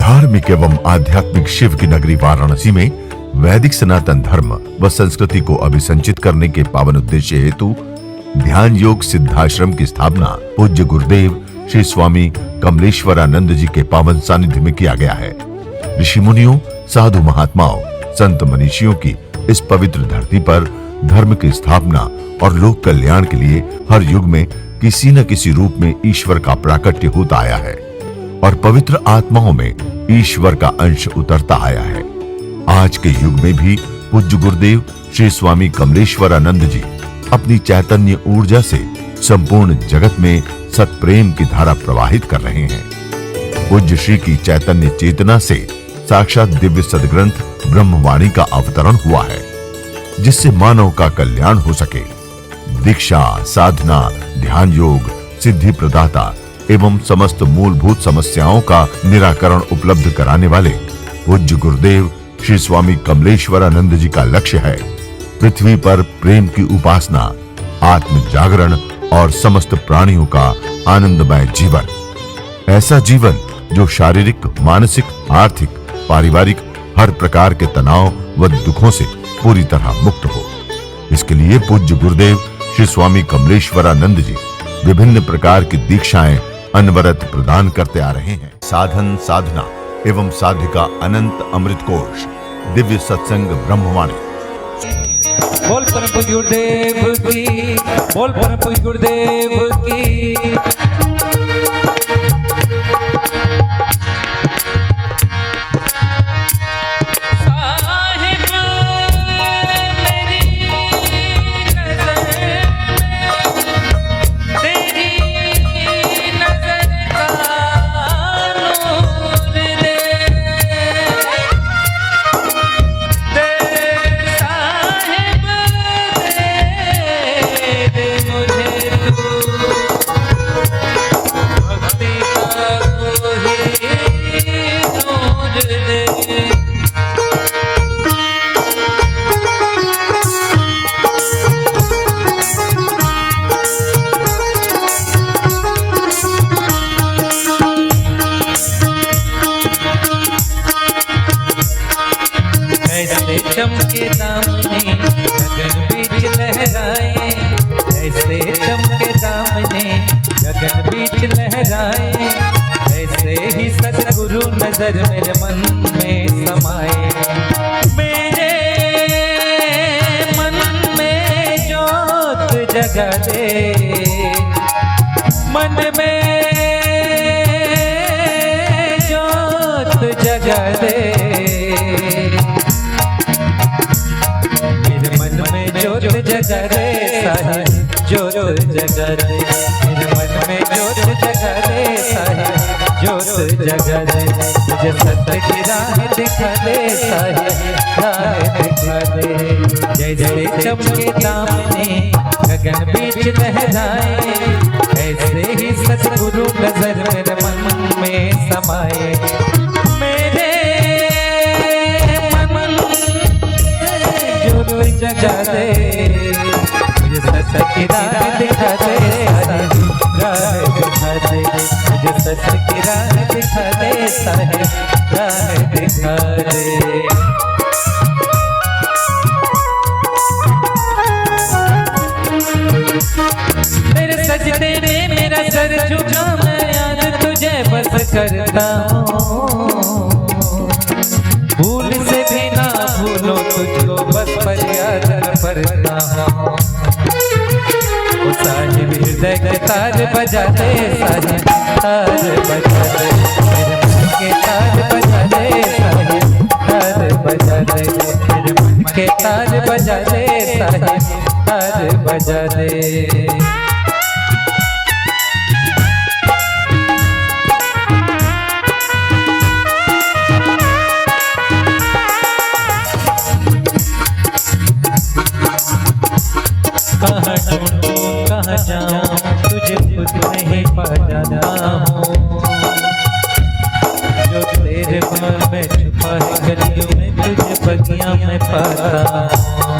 धार्मिक एवं आध्यात्मिक शिव की नगरी वाराणसी में वैदिक सनातन धर्म व संस्कृति को अभिसंचित करने के पावन उद्देश्य हेतु ध्यान योग सिद्धाश्रम की स्थापना पूज्य गुरुदेव श्री स्वामी कमलेश्वरानंद जी के पावन सानिध्य में किया गया है। ऋषि मुनियों, साधु महात्माओं, संत मनीषियों की इस पवित्र धरती पर धर्म की स्थापना और लोक कल्याण के लिए हर युग में किसी न किसी रूप में ईश्वर का प्राकट्य होता आया है और पवित्र आत्माओं में ईश्वर का अंश उतरता आया है। आज के युग में भी पूज्य गुरुदेव श्री स्वामी कमलेश्वरानंद जी अपनी चैतन्य ऊर्जा से संपूर्ण जगत में सत्प्रेम की धारा प्रवाहित कर रहे हैं। पूज्य श्री की चैतन्य चेतना से साक्षात दिव्य सदग्रंथ ब्रह्मवाणी का अवतरण हुआ है, जिससे मानव का कल्याण हो सके। दीक्षा, साधना, ध्यान योग, सिद्धि प्रदाता एवं समस्त मूलभूत समस्याओं का निराकरण उपलब्ध कराने वाले पूज्य गुरुदेव श्री स्वामी कमलेश्वरानंद जी का लक्ष्य है पृथ्वी पर प्रेम की उपासना, आत्म जागरण और समस्त प्राणियों का आनंदमय जीवन। ऐसा जीवन जो शारीरिक, मानसिक, आर्थिक, पारिवारिक हर प्रकार के तनाव व दुखों से पूरी तरह मुक्त हो। इसके लिए पूज्य गुरुदेव श्री स्वामी कमलेश्वरानंद जी विभिन्न प्रकार की दीक्षाएं अनवरत प्रदान करते आ रहे हैं। साधन, साधना एवं साध्य का अनंत अमृत कोश दिव्य सत्संग ब्रह्मवाणी। बोल परम पूज्य गुरुदेव की, बोल परम पूज्य गुरुदेव की। चमके दामने गगन बीच लहराए, ऐसे चमके दामने गगन बीच लहराए, ऐसे ही सतगुरु नजर मेरे मन में समाए। मेरे मन में जोत जगा दे, मन में जोत जगा दे, जोत जगा दे साहिब, जोत जगा दे मेरे मन में, जोत जगा दे साहिब, जोत जगा दे मुझे सत्य की राह दिखा दे साहिब, राह दिखा दे। जैसे चमके दामने गगन बीच लहराए, ऐसे ही सतगुरु नजर मेरे मन में समाए। जगा दे मुझे सत्य की राह दिखा दे, राह दिखा दे मुझे सत्य की राह दिखा दे साहिब, राह दिखा दे। मेरे सजदे में मेरा सर झुका, मैं याद तुझे बस करता हूँ, भूल से भी ना भूलो तुझको बस फरियाद करता हूँ। साहिब हृदय के तार बजा दे साहिब, तार बजा दे मेरे मन के तार बजा दे साहिब, तार बजा दे मेरे मन के तार बजा दे साहिब, तार बजा दे। कहाँ ढूंढूं कहाँ जाऊं तुझे खुद नहीं पा जाता हूँ, जो तेरे मन में छुपा है गलियों में तुझे बगिया में पाता हूँ।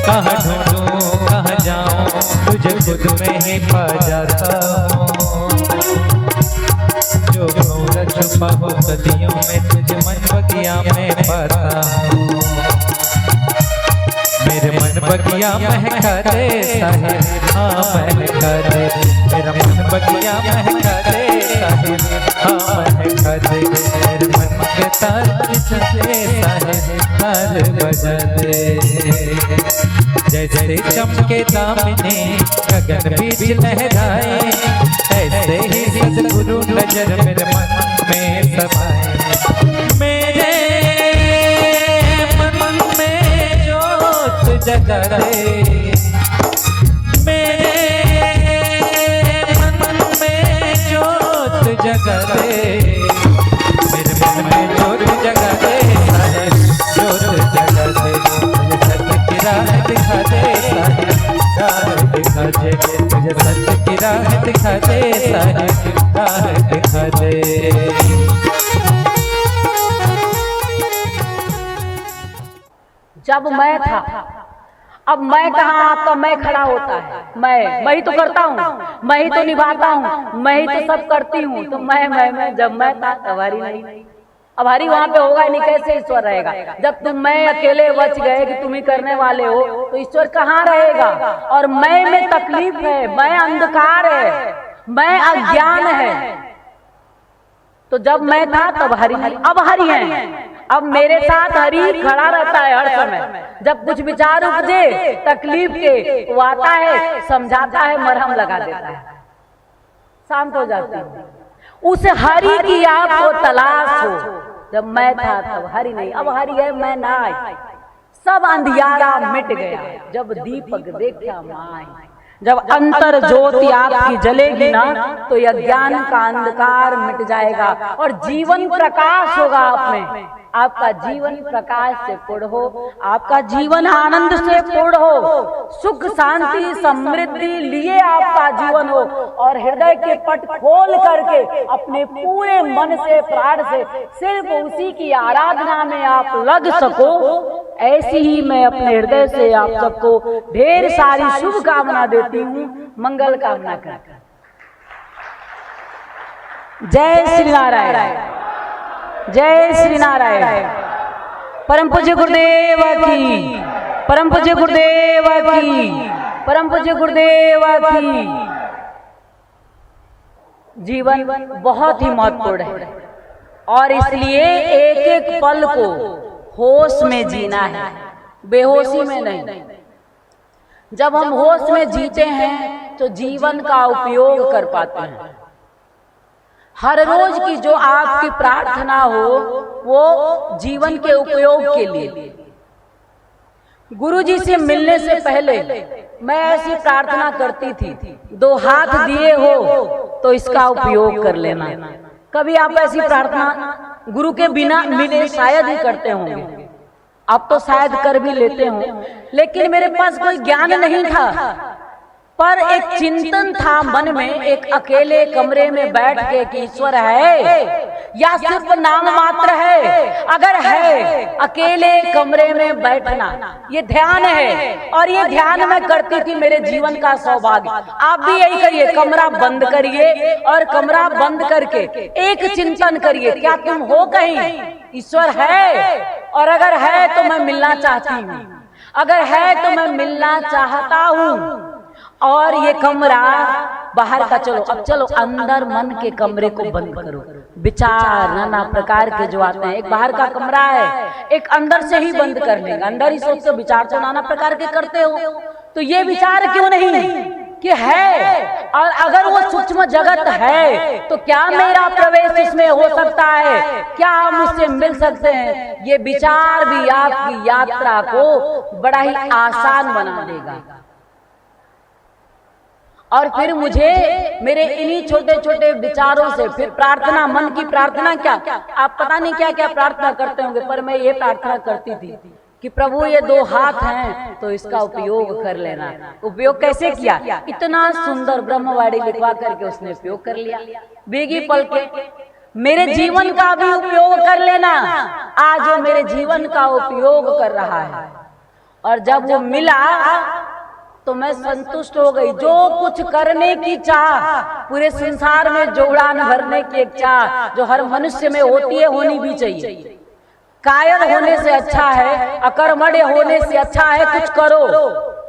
कहाँ ढूंढूं कहाँ जाऊं तुझे खुद में ही पा जाता हूँ, जो छुपा सदियों में तुझे मन बगिया में पाता हूँ। मेरे मन बगिया महका दे साहिब, हाँ महका दे। मेरा मन बगिया महका दे साहिब, हाँ महका दे। मेरे मन के तार बजा दे साहिब, तार बजा दे। जैसे चमके दामने गगन बीच लहराए, ऐसे ही सद्गुरु नजर मेरे मन में समाए। मेरे मन में जोत जगा दे, मेरे मन में जोत जगा दे। मेरे मन में जोत जगा दे साहिब, जोत जगा दे। मुझे सत्य की राह दिखा दे साहिब, राह दिखा दे। मुझे सत्य की राह दिखा दे साहिब, राह दिखा दे। जब मैं था, अब मैं कहाँ, आपका मैं खड़ा होता है। मैं ही तो करता हूँ, मैं ही तो निभाता हूँ, मैं ही तो सब करती हूँ। तो मैं जब मैं था तब हरी नहीं, अब हरी वहाँ पे होगा नहीं, कैसे ईश्वर रहेगा? जब तुम मैं अकेले बच गए कि तुम ही करने वाले हो, तो ईश्वर कहाँ रहेगा? और मैं में तकलीफ है, मैं अंधकार है, मैं अज्ञान है। तो जब मैं था तब हरि नहीं, अब हरि है। अब मेरे साथ हरि खड़ा रहता है हर समय। जब कुछ विचार उपजे तकलीफ के, वो आता है, समझाता है, मरहम लगा देता है, शांत हो जाती है। उस हरि की आपको तलाश हो। जब मैं था तब हरि नहीं, अब हरि है, मैं ना आई। सब अंधियारा मिट गया जब दीपक देखा माई। जब अंतर ज्योति आपकी जलेगी ना, तो यह ज्ञान का अंधकार मिट जाएगा और जीवन प्रकाश होगा आप में। आपका जीवन प्रकाश से पूर्ण हो, आपका जीवन आनंद से पूर्ण हो, सुख शांति समृद्धि लिए आपका जीवन हो, और हृदय के पट खोल करके अपने पूरे मन से प्राण से सिर्फ उसी की आराधना में आप लग सको। ऐसी ही मैं अपने हृदय से आप सबको ढेर सारी शुभ कामना देती हूँ, मंगल कामना कर। जय श्री नारायण, जय श्री नारायण। परम पूज्य गुरुदेव की, परम पूज्य गुरुदेव की, परम पूज्य गुरुदेव की। जीवन बहुत ही महत्वपूर्ण है और इसलिए एक एक पल को होश में जीना है, बेहोशी में नहीं। जब हम होश में जीते हैं तो जीवन का उपयोग कर पाते हैं। हर रोज की जो आपकी प्रार्थना हो वो जीवन के उपयोग के लिए। गुरुजी से मिलने से पहले मैं ऐसी प्रार्थना करती थी, 2 हाथ दिए हो तो इसका उपयोग कर लेना। कभी आप ऐसी प्रार्थना गुरु के बिना मिले शायद ही करते होंगे, आप तो शायद कर भी लेते हो, लेकिन मेरे पास कोई ज्ञान नहीं था, पर एक चिंतन था मन में, एक अकेले कमरे में बैठ के कि ईश्वर है या सिर्फ नाम मात्र है। अगर है, अकेले कमरे में बैठना ये ध्यान है, और ये ध्यान मैं करती थी मेरे जीवन का सौभाग्य। आप भी यही करिए, कमरा बंद करिए और कमरा बंद करके एक चिंतन करिए, क्या तुम हो कहीं? ईश्वर है, और अगर है तो मैं मिलना चाहती हूँ, अगर है तो मैं मिलना चाहता हूँ। और ये कमरा बाहर का चलो, अब चलो अंदर मन के कमरे को बंद करो। विचार नाना प्रकार के जो आते हैं, एक बाहर का कमरा है, एक अंदर से ही बंद कर लेंगे। अंदर ही सोचते, विचार तो नाना प्रकार के करते हो, तो ये विचार क्यों नहीं कि है, और अगर वो सूक्ष्म जगत है तो क्या मेरा प्रवेश इसमें हो सकता है? क्या हम उससे मिल सकते हैं? ये विचार भी आपकी यात्रा को बड़ा ही आसान बना देगा। और फिर मुझे मेरे इन्हीं छोटे छोटे विचारों से फिर प्रार्थना, मन की प्रार्थना, क्या आप पता नहीं क्या क्या प्रार्थना करते होंगे, पर मैं ये प्रार्थना करती थी कि प्रभु ये 2 हाथ हैं तो इसका उपयोग कर लेना। उपयोग कैसे किया? इतना सुंदर ब्रह्मवाणी लिखवा करके उसने उपयोग कर लिया। बेगी पल के मेरे जीवन का भी उपयोग कर लेना। आज वो मेरे जीवन का उपयोग कर रहा है, और जब वो मिला तो मैं संतुष्ट हो गई। जो कुछ करने की चाह, पूरे संसार में जो उड़ान भरने की एक चाह जो हर मनुष्य में होती है, होनी भी चाहिए। कायर होने से अच्छा है, अकर्मण्य होने से अच्छा है कुछ करो,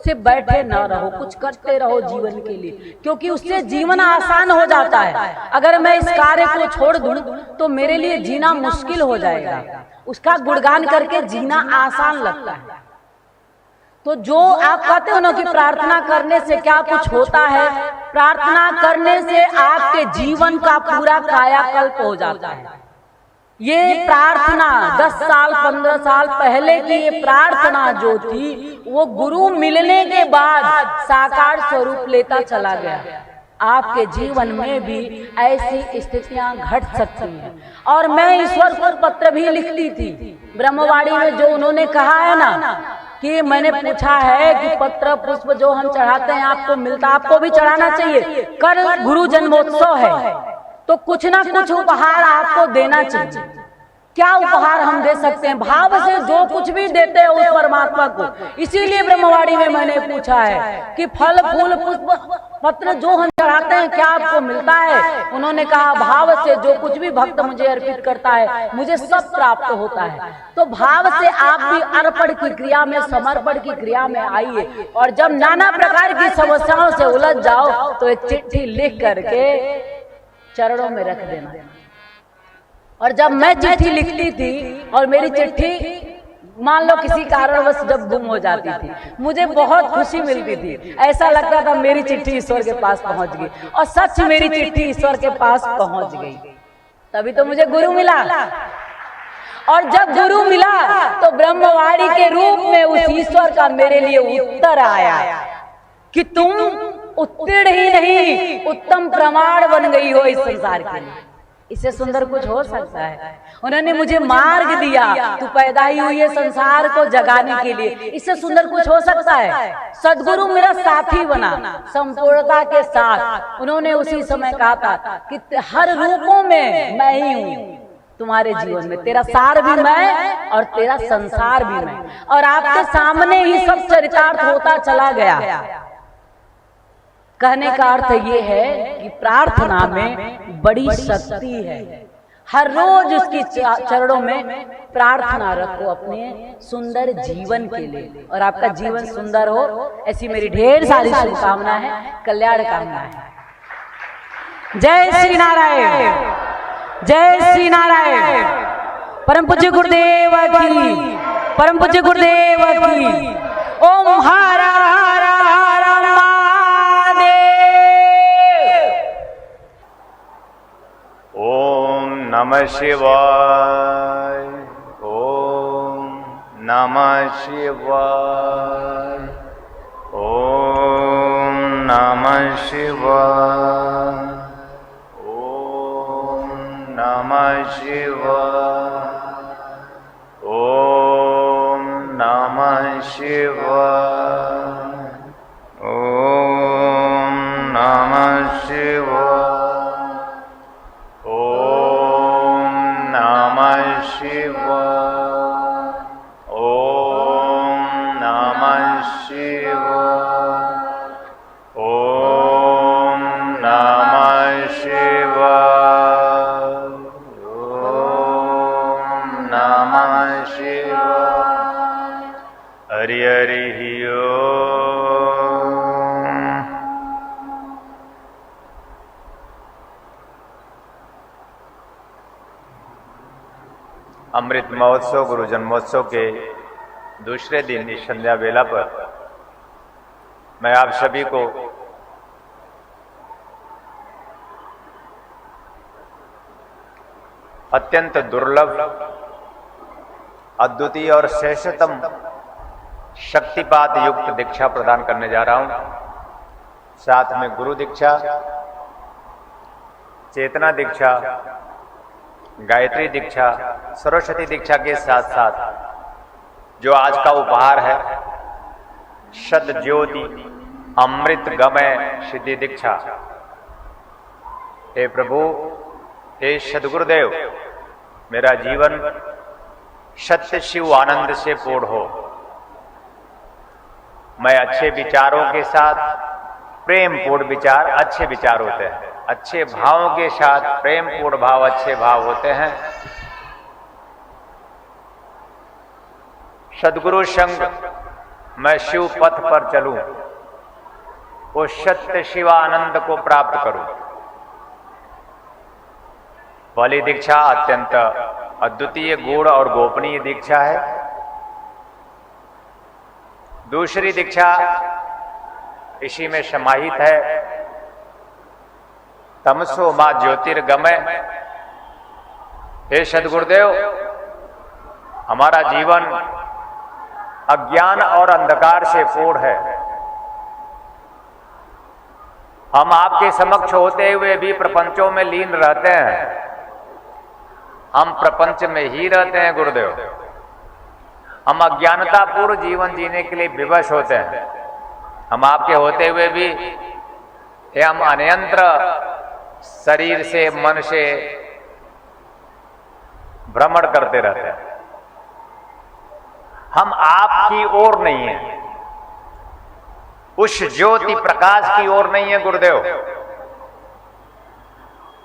सिर्फ बैठे न रहो, कुछ करते रहो जीवन के लिए, क्योंकि उससे जीवन आसान हो जाता है। अगर मैं इस कार्य को छोड़ दूं तो मेरे लिए जीना मुश्किल हो जाएगा। उसका गुणगान करके जीना आसान लगता है। तो जो आप कहते हो ना कि प्रार्थना करने से क्या कुछ होता है, प्रार्थना करने से आपके जीवन का पूरा कायाकल्प हो जाता है। ये प्रार्थना 10 साल 15 साल पहले की ये प्रार्थना जो थी, वो गुरु मिलने के बाद साकार स्वरूप लेता चला गया। आपके जीवन में भी ऐसी स्थितियां घट सकती हैं। और मैं ईश्वर को पत्र भी लिखती थी। ब्रह्मवाणी में जो उन्होंने कहा है ना कि मैंने पूछा है कि पत्र पुष्प जो हम चढ़ाते हैं आपको मिलता, आपको भी चढ़ाना चाहिए। कल गुरु जन्मोत्सव है तो कुछ ना कुछ उपहार आपको देना चाहिए। क्या उपहार हम दे सकते हैं? भाव से जो कुछ भी देते हैं उस परमात्मा को। इसीलिए ब्रह्मवाणी में मैंने पूछा है कि फल फूल पुष्प पत्र जो हम चढ़ाते हैं क्या आपको मिलता है? उन्होंने कहा भाव से जो कुछ भी भक्त मुझे अर्पित करता है मुझे सब प्राप्त होता है। तो भाव से आप भी अर्पण की क्रिया में, समर्पण की क्रिया में आइए। और जब नाना प्रकार की समस्याओं से उलझ जाओ तो एक चिट्ठी लिख करके चरणों में रख देना। और जब मैं चिट्ठी लिखती थी और मेरी चिट्ठी मान लो किसी कारणवश जब गुम हो जाती थी, मुझे बहुत खुशी मिलती थी। ऐसा लगता था मेरी चिट्ठी ईश्वर के पास पहुंच गई। और सच मेरी चिट्ठी ईश्वर के पास पहुंच गई। तभी तो मुझे गुरु मिला। और जब गुरु मिला तो ब्रह्मवाणी के रूप में उस ईश्वर का मेरे लिए उत्तर आया कि तुम उत्तीर्ण ही नहीं, उत्तम प्रमाण बन गई हो इस संसार के लिए। इससे सुंदर कुछ हो सकता है? उन्होंने मुझे मार्ग दिया, तू पैदा ही हुई है संसार को जगाने के लिए। इससे सुंदर कुछ हो सकता है? सदगुरु मेरा साथी बना संपूर्णता के साथ। उन्होंने उसी समय कहा था कि हर रूपों में मैं ही हूँ तुम्हारे जीवन में, तेरा सार भी मैं और तेरा संसार भी मैं। और आपके सामने ही सब चरितार्थ होता चला गया। कहने का अर्थ ये है कि प्रार्थना में बड़ी शक्ति है। हर रोज उसकी चरणों में प्रार्थना रखो अपने सुंदर जीवन के लिए, और आपका जीवन सुंदर हो, ऐसी मेरी ढेर सारी शुभकामना है, कल्याण कामना है। जय श्री नारायण, जय श्री नारायण। परम पूज्य गुरुदेव की, परम पूज्य गुरुदेव की। ओम हर हर हर नमः शिवाय, ओम नमः शिवाय, ओम नमः शिवाय, ओम नमः शिवाय, ओम नमः शिवाय, ओम नमः शिवाय, अमृत महोत्सव गुरु जन्मोत्सव के दूसरे दिन इस संध्या बेला पर मैं आप सभी को अत्यंत दुर्लभ, अद्वितीय और श्रेष्ठतम शक्तिपात युक्त दीक्षा प्रदान करने जा रहा हूं। साथ में गुरु दीक्षा, चेतना दीक्षा, गायत्री दीक्षा, सरस्वती दीक्षा के साथ साथ जो आज का उपहार है शत ज्योति अमृत गमय सिद्धि दीक्षा। हे प्रभु, हे सद्गुरुदेव, मेरा जीवन सत्य शिव आनंद से पूर्ण हो। मैं अच्छे विचारों के साथ प्रेमपूर्ण विचार अच्छे विचार होते हैं, अच्छे भावों के साथ प्रेमपूर्ण भाव अच्छे भाव होते हैं। सद्गुरु संग मैं शिव पथ पर चलूं, वो सत्य शिवानंद को प्राप्त करूं। पहली दीक्षा अत्यंत अद्वितीय गुण और गोपनीय दीक्षा है। दूसरी दीक्षा इसी में समाहित है, तमसो मां ज्योतिर्गमय। हे सद्गुरुदेव, हमारा जीवन अज्ञान और अंधकार से पूर्ण है। हम आपके समक्ष होते हुए भी प्रपंचों में लीन रहते हैं। हम प्रपंच में ही रहते हैं गुरुदेव। हम अज्ञानतापूर्ण जीवन जीने के लिए विवश होते हैं। हम आपके होते हुए भी हम अनियंत्र शरीर से मन से भ्रमण करते रहते हैं। हम आपकी ओर नहीं है, उस ज्योति प्रकाश की ओर नहीं है गुरुदेव।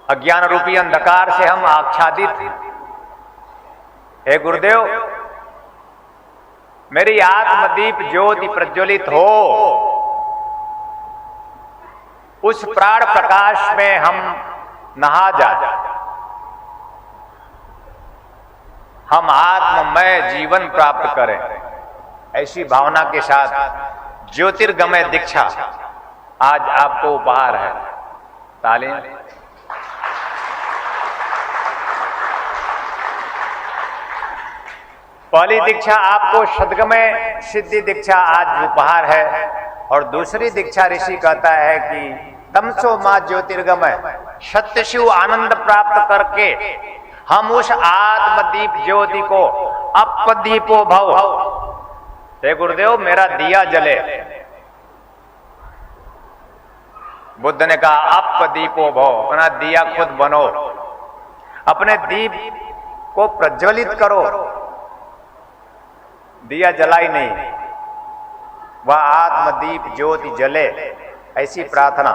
अज्ञान रूपी अंधकार से हम आच्छादित हैं। हे गुरुदेव, मेरी आत्मदीप ज्योति प्रज्वलित हो, उस प्राण प्रकाश में हम नहा जाए। हम आत्ममय जीवन प्राप्त करें, ऐसी भावना के साथ ज्योतिर्गमय दीक्षा आज आपको उपहार है। तालियां। पहली दीक्षा आपको सद्गमय सिद्धि दीक्षा आज उपहार है, और दूसरी दीक्षा ऋषि कहता है कि तमसो मां ज्योतिर्गमय, सत्य शिव आनंद प्राप्त करके हम उस आत्मदीप ज्योति को अपदीपो भव। हे गुरुदेव, मेरा दिया जले। बुद्ध ने कहा अपदीपो भव, अपना दिया खुद बनो, अपने दीप को प्रज्वलित करो। दिया जलाई नहीं, वह आत्मदीप ज्योति जले, ऐसी प्रार्थना।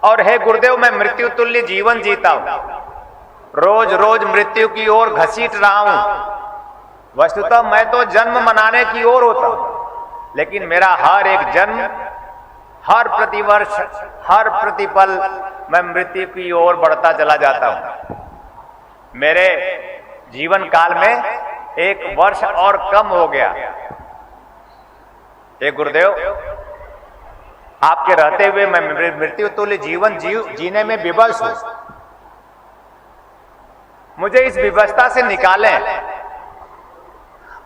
और हे गुरुदेव, मैं मृत्यु तुल्य जीवन जीता हूं, रोज रोज मृत्यु की ओर घसीट रहा हूं। वस्तुतः मैं तो जन्म मनाने की ओर होता हूं, लेकिन मेरा हर एक जन्म, हर प्रतिवर्ष, हर प्रतिपल मैं मृत्यु की ओर बढ़ता चला जाता हूं। मेरे जीवन काल में एक वर्ष और कम हो गया। हे गुरुदेव, आपके रहते हुए मैं मृत्यु तुल्य जीवन जीने में विवश हूं। मुझे इस विवशता से निकालें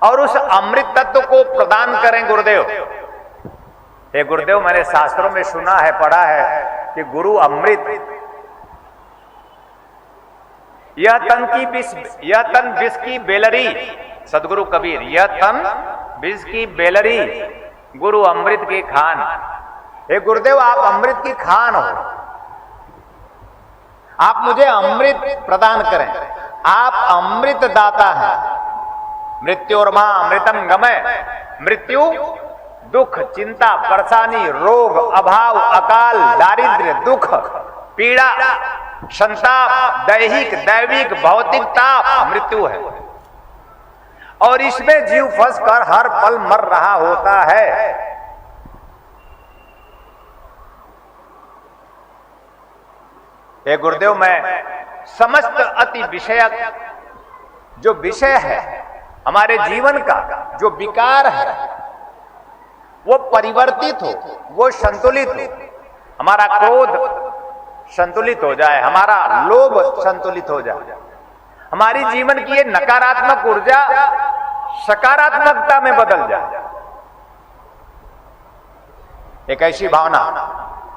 और उस अमृत तत्व को प्रदान करें गुरुदेव। हे गुरुदेव, मैंने शास्त्रों में सुना है, पढ़ा है कि गुरु अमृत, यह तन विष की बेलरी। सदगुरु कबीर, यह तन विष की बेलरी, गुरु अमृत की खान। हे गुरुदेव, आप अमृत की खान हो, आप मुझे अमृत प्रदान करें। आप अमृत दाता हैं। मृत्योर्मा अमृतम गमय। मृत्यु, दुख, चिंता, परेशानी, रोग, अभाव, अकाल, दारिद्र्य, दुख, पीड़ा, संताप, दैहिक, दैविक, भौतिक ताप मृत्यु है, और इसमें जीव फंस कर हर पल मर रहा होता है। हे गुरुदेव, मैं समस्त अति विषयक जो विषय है हमारे जीवन का, जो विकार है, वो परिवर्तित हो, वो संतुलित हो। हमारा क्रोध संतुलित हो जाए, हमारा लोभ संतुलित हो जाए, हमारी जीवन की ये नकारात्मक ऊर्जा सकारात्मकता में बदल जाए। एक ऐसी भावना,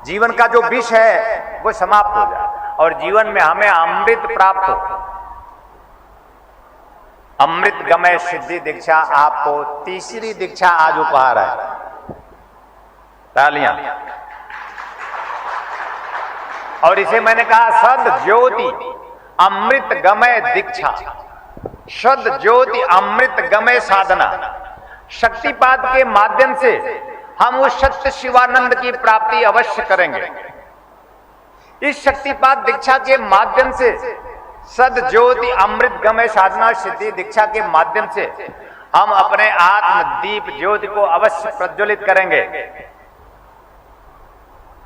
जीवन का जो विष है वो समाप्त हो जाए और जीवन में हमें अमृत प्राप्त हो। अमृत गमय सिद्धि दीक्षा आपको तीसरी दीक्षा आज उपहार है। तालियां। और इसे मैंने कहा सद ज्योति अमृत गमय दीक्षा, सद ज्योति अमृत गमय साधना। शक्तिपात के माध्यम से हम उस सत्य शिवानंद की प्राप्ति अवश्य करेंगे। इस शक्तिपात दीक्षा के माध्यम से सद ज्योति अमृत गमय साधना सिद्धि दीक्षा के माध्यम से हम अपने आत्म दीप ज्योति को अवश्य प्रज्वलित करेंगे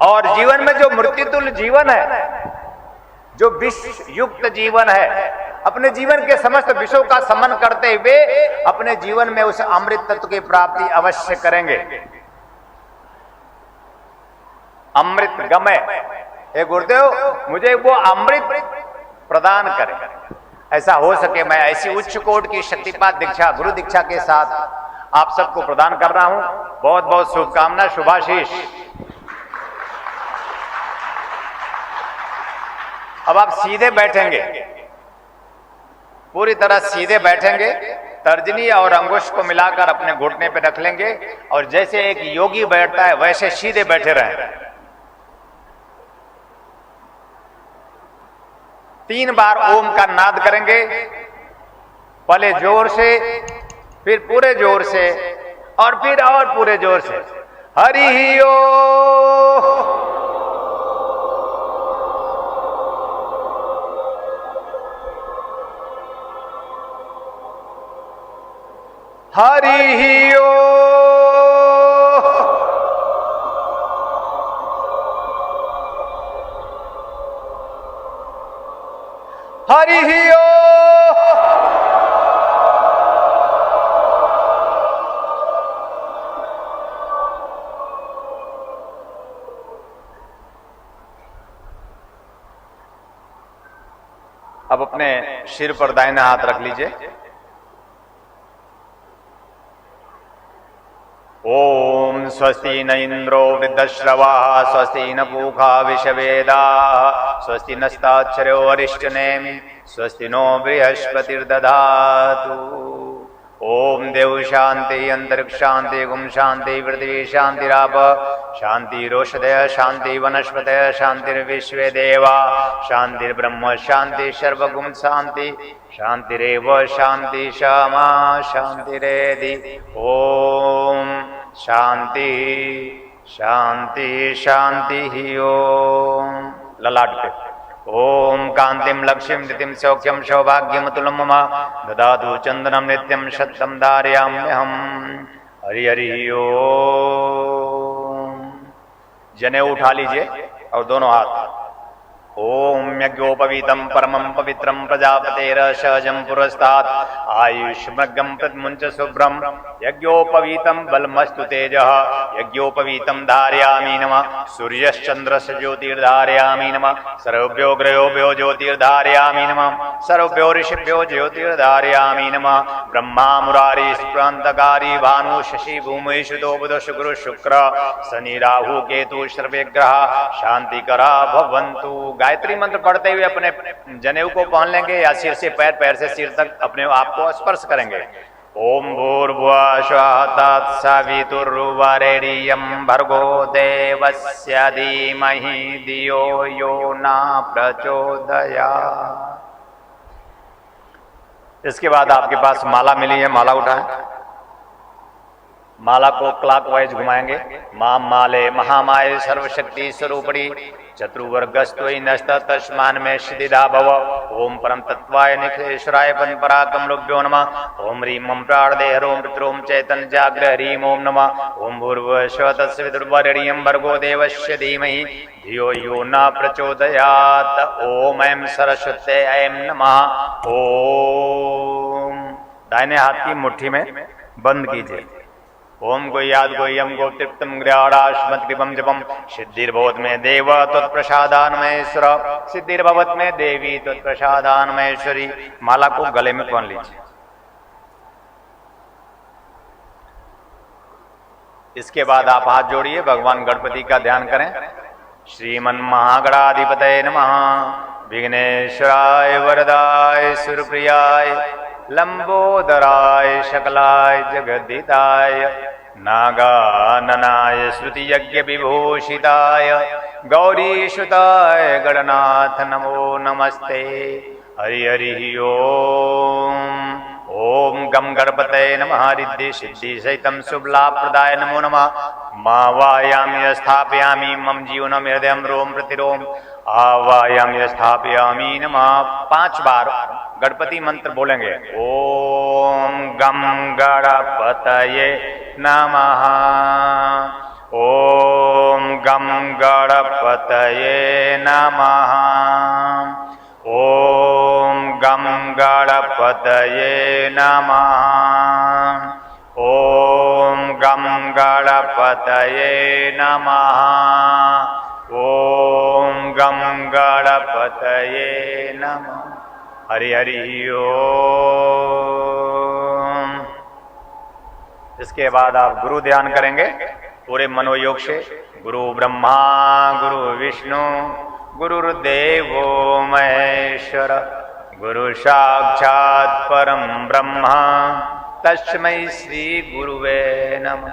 और जीवन में जो मृत्युतुल्य जीवन है, जो विष युक्त जीवन है, अपने जीवन के समस्त विषयों का समन करते हुए अपने जीवन में उस अमृत तत्व की प्राप्ति अवश्य करेंगे। अमृत गमय, हे गुरुदेव मुझे वो अमृत प्रदान करें, ऐसा हो सके मैं ऐसी उच्च कोटि की शक्तिपात दीक्षा गुरु दीक्षा के साथ आप सबको प्रदान कर रहा हूं। बहुत बहुत शुभकामना, शुभाशीष। अब आप सीधे बैठेंगे, पूरी तरह सीधे बैठेंगे, तर्जनी और अंगुष्ठ को मिलाकर अपने घुटने पे रख लेंगे और जैसे एक योगी बैठता है वैसे सीधे बैठे रहें। 3 बार ओम का नाद करेंगे, पहले जोर से, फिर पूरे जोर से और फिर और पूरे जोर से। हरि ओम, हरि ओम, हरि ओम। अब अपने सिर पर दाहिना हाथ रख लीजिए। ओम स्वस्ति न इंद्रो वृद्धश्रवाः स्वस्ति न पूषा विश्ववेदाः स्वस्ति नस्ताक्षरो अरिष्टनेमि स्वस्ति नो बृहस्पतिर्दधातु। ओम देव शांति अंतरिक्ष शांति गुम शांति पृथ्वी शांतिराप शांतिरोषधय शांति वनस्पतय शांतिर्विश्वे देवा शांतिर्ब्रह्म शांति सर्वगुण शांति शांतिरेव शांति क्षमा शांतिरेधि। ओम शांति शांति शांति। ओम ललाट पे ओम कांतिम लक्ष्मीम नितिम सौख्यम सौभाग्यमतुलम मम ददातु चंदनम नित्यम सत्यम धारयाम्यहम। हरि हरि ओम। जनेऊ उठा लीजिए और दोनों हाथ। ओम यज्ञोपवीतम परमं पवित्रं प्रजापतेर सहजं पुरस्तात् आयुष्मग्गं प्रद्मुञ्च शुभ्रं यज्ञोपवीतं बलमस्तु तेजः यज्ञोपवीतं धारयामि नमः। सूर्यश्चन्द्रस्य ज्योतिर्धारयामि नमः। सर्वभ्यो ग्रहोभ्यो ज्योतिर्धारयामि नमः। सर्वभ्यो ऋषिभ्यो ज्योतिर्धारयामि नमः। ब्रह्मा मुरारी स्प्रान्तकारी भानु शशि भूमि सुतो बुध शुक्र शुक्र शनि राहु केतु सर्वे ग्रह शांतिकरा भवन्तु। गायत्री मंत्र पढ़ते हुए अपने जनेऊ को पहन लेंगे या सिर से पैर, पैर से सिर तक अपने आप को स्पर्श करेंगे। ओम भूर्भुवः स्वः तत्सवितुर्वरेण्यं भर्गो देवस्य धीमहि धियो यो न प्रचोदयात्। इसके बाद आपके पास माला मिली है, माला उठाएं। माला को क्लॉकवाइज घुमाएंगे। मां माले महामाये सर्वशक्ति स्वरूपणी चतुर्वर्गस्त्वयि नस्त तस्मान में सिद्धिदा भव। ओम परम तत्वाय निखिलेश्वराय पराकमलभ्यो नमः। ओम ह्रीं मम प्राणदे हरोम पितरोम चैतन्य जाग्र ह्रीं ओम नमः। ओम भूर्भुवः स्वः तत्सवितुर्वरेण्यं भर्गो देवस्य धीमहि धियो यो न प्रचोदयात्। ओम ऐं सरस्वत्यै ऐं नमः। ओम दाहिने हाथ की मुट्ठी में बंद कीजिए। ओम गोयाद गोयम गोतृप्तम ग्रहाणाश्मद्रिपम जपम सिद्धिर्भवत में देव त्वत्प्रसादान्महेश्वर सिद्धिर्भवत में देवी त्वत्प्रसादान्महेश्वरी। माला को गले में पहन लीजिए। इसके बाद आप हाथ जोड़िए, भगवान गणपति का ध्यान करें। श्रीमन महागणाधिपतये नमः। विघ्नेश्वराय वरदाय सुरप्रियाय लंबोदराय सकलाय जगद्दिताय नागाननाय श्रुति यज्ञ विभूषिताय गौरीसुताय गणनाथ नमो नमस्ते। हरि हरि ओम। ओम गम गणपतये नमः रिद्धि सिद्धि सहितं शुभलाभप्रदाय नमो नमः मावायामि स्थापयामि मम जीवनम हृदयम रोम प्रतिरोम आवायामि स्थापयामि नमः। 5 बार गणपति मंत्र बोलेंगे। ओम गम गणपतये नमः। ओम गम गणपतये नमः। ओम गम गणपतये नमः। ओम गम गणपतये नमः। ओम गम गणपतये नमः। हरि हरि ओम। इसके बाद आप गुरु ध्यान करेंगे पूरे मनोयोग से। गुरु ब्रह्मा गुरु विष्णु गुरुर्देवो महेश्वर गुरु साक्षात परम ब्रह्मा तस्मै श्री गुरुवे नमः।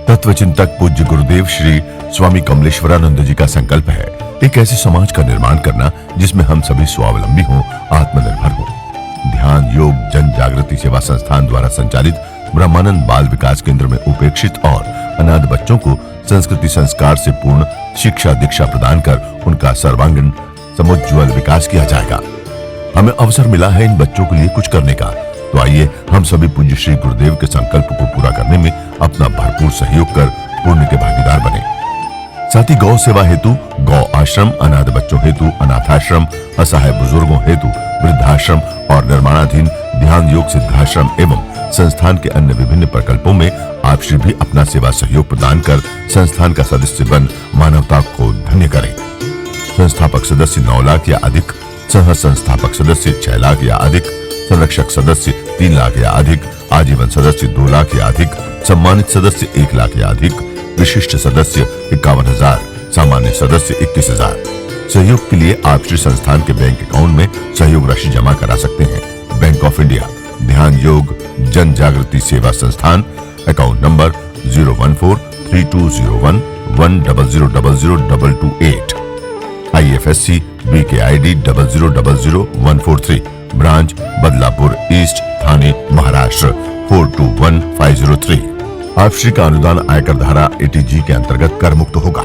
तत्वचिंतक पूज्य गुरुदेव श्री स्वामी कमलेश्वरानंद जी का संकल्प है एक ऐसे समाज का निर्माण करना जिसमें हम सभी स्वावलंबी हों, आत्मनिर्भर हों। ध्यान योग जन जागृति सेवा संस्थान द्वारा संचालित ब्रह्मानंद बाल विकास केंद्र में उपेक्षित और अनाथ बच्चों को संस्कृति संस्कार से पूर्ण शिक्षा दीक्षा प्रदान कर उनका सर्वांगीण समुज्ज्वल विकास किया जाएगा। हमें अवसर मिला है इन बच्चों के लिए कुछ करने का, तो आइए हम सभी पूज्य श्री गुरुदेव के संकल्प को पूरा करने में अपना भरपूर सहयोग कर पुण्य के भागीदार बने। साथ ही गौ सेवा हेतु गौ आश्रम, अनाथ बच्चों हेतु अनाथाश्रम, असहाय बुजुर्गों हेतु वृद्धाश्रम और निर्माणाधीन ध्यान योग सिद्धाश्रम एवं संस्थान के अन्य विभिन्न प्रकल्पों में आप श्री भी अपना सेवा सहयोग प्रदान कर संस्थान का सदस्य बन मानवता को धन्य करें। संस्थापक सदस्य 9 लाख या अधिक, सह संस्थापक सदस्य 6 लाख या अधिक, संरक्षक सदस्य 3 लाख या अधिक, आजीवन सदस्य 2 लाख या अधिक, सम्मानित सदस्य 1 लाख या अधिक, विशिष्ट सदस्य 51,000, सामान्य सदस्य 21,000। सहयोग के लिए आप श्री संस्थान के बैंक अकाउंट में सहयोग राशि जमा करा सकते हैं। बैंक ऑफ इंडिया ध्यान योग जन Jagriti Seva Sansthan, account number 014320110002228, IFSC BKID 0000143, branch Badlapur east, Thane Maharashtra 421503। आप श्री का अनुदान आयकर धारा 80G के अंतर्गत कर मुक्त होगा।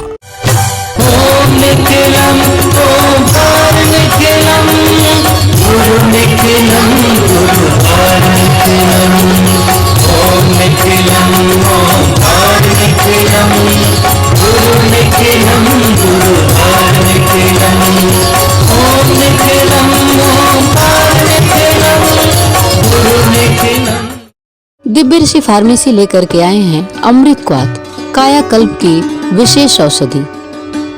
ओम निखिलम ओंकार निखिलम गुरु निखिलम गुरुवार निखिलम। ओम निखिलम ओंकार निखिलम गुरु निखिलम गुरुवार निखिलम। ओम निखिलम ओंकार निखिलम गुरु निखिलम। दिव्य ऋषि फार्मेसी लेकर के आए हैं अमृत क्वाथ कायाकल्प की विशेष औषधि।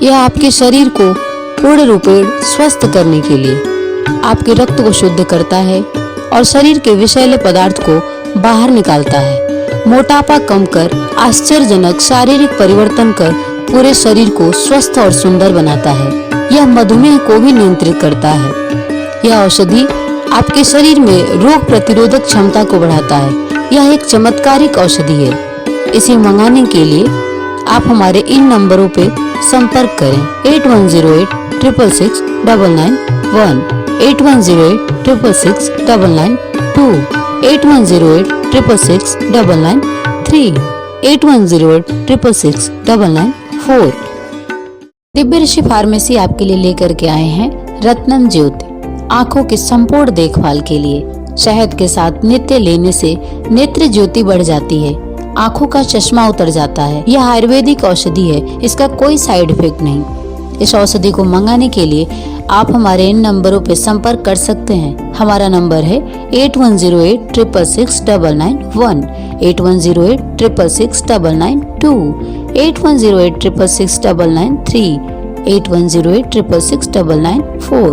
यह आपके शरीर को पूर्ण रूपेण स्वस्थ करने के लिए आपके रक्त को शुद्ध करता है और शरीर के विषैले पदार्थ को बाहर निकालता है। मोटापा कम कर आश्चर्यजनक शारीरिक परिवर्तन कर पूरे शरीर को स्वस्थ और सुंदर बनाता है। यह मधुमेह को भी नियंत्रित करता है। यह औषधि आपके शरीर में रोग प्रतिरोधक क्षमता को बढ़ाता है। यह एक चमत्कारिक औषधि है। इसे मंगाने के लिए आप हमारे इन नंबरों पे संपर्क करें 8108666991, 8108666992, 8108666993, 8108666994। दिव्य ऋषि फार्मेसी आपके लिए लेकर के आए हैं रत्नम ज्योति आँखों की संपूर्ण देखभाल के लिए। शहद के साथ नित्य लेने से नेत्र ज्योति बढ़ जाती है, आँखों का चश्मा उतर जाता है। यह आयुर्वेदिक औषधि है, इसका कोई साइड इफेक्ट नहीं। इस औषधि को मंगाने के लिए आप हमारे इन नंबरों पर संपर्क कर सकते हैं। हमारा नंबर है 8108666991, 8108666992, 8108666993, 8108666994।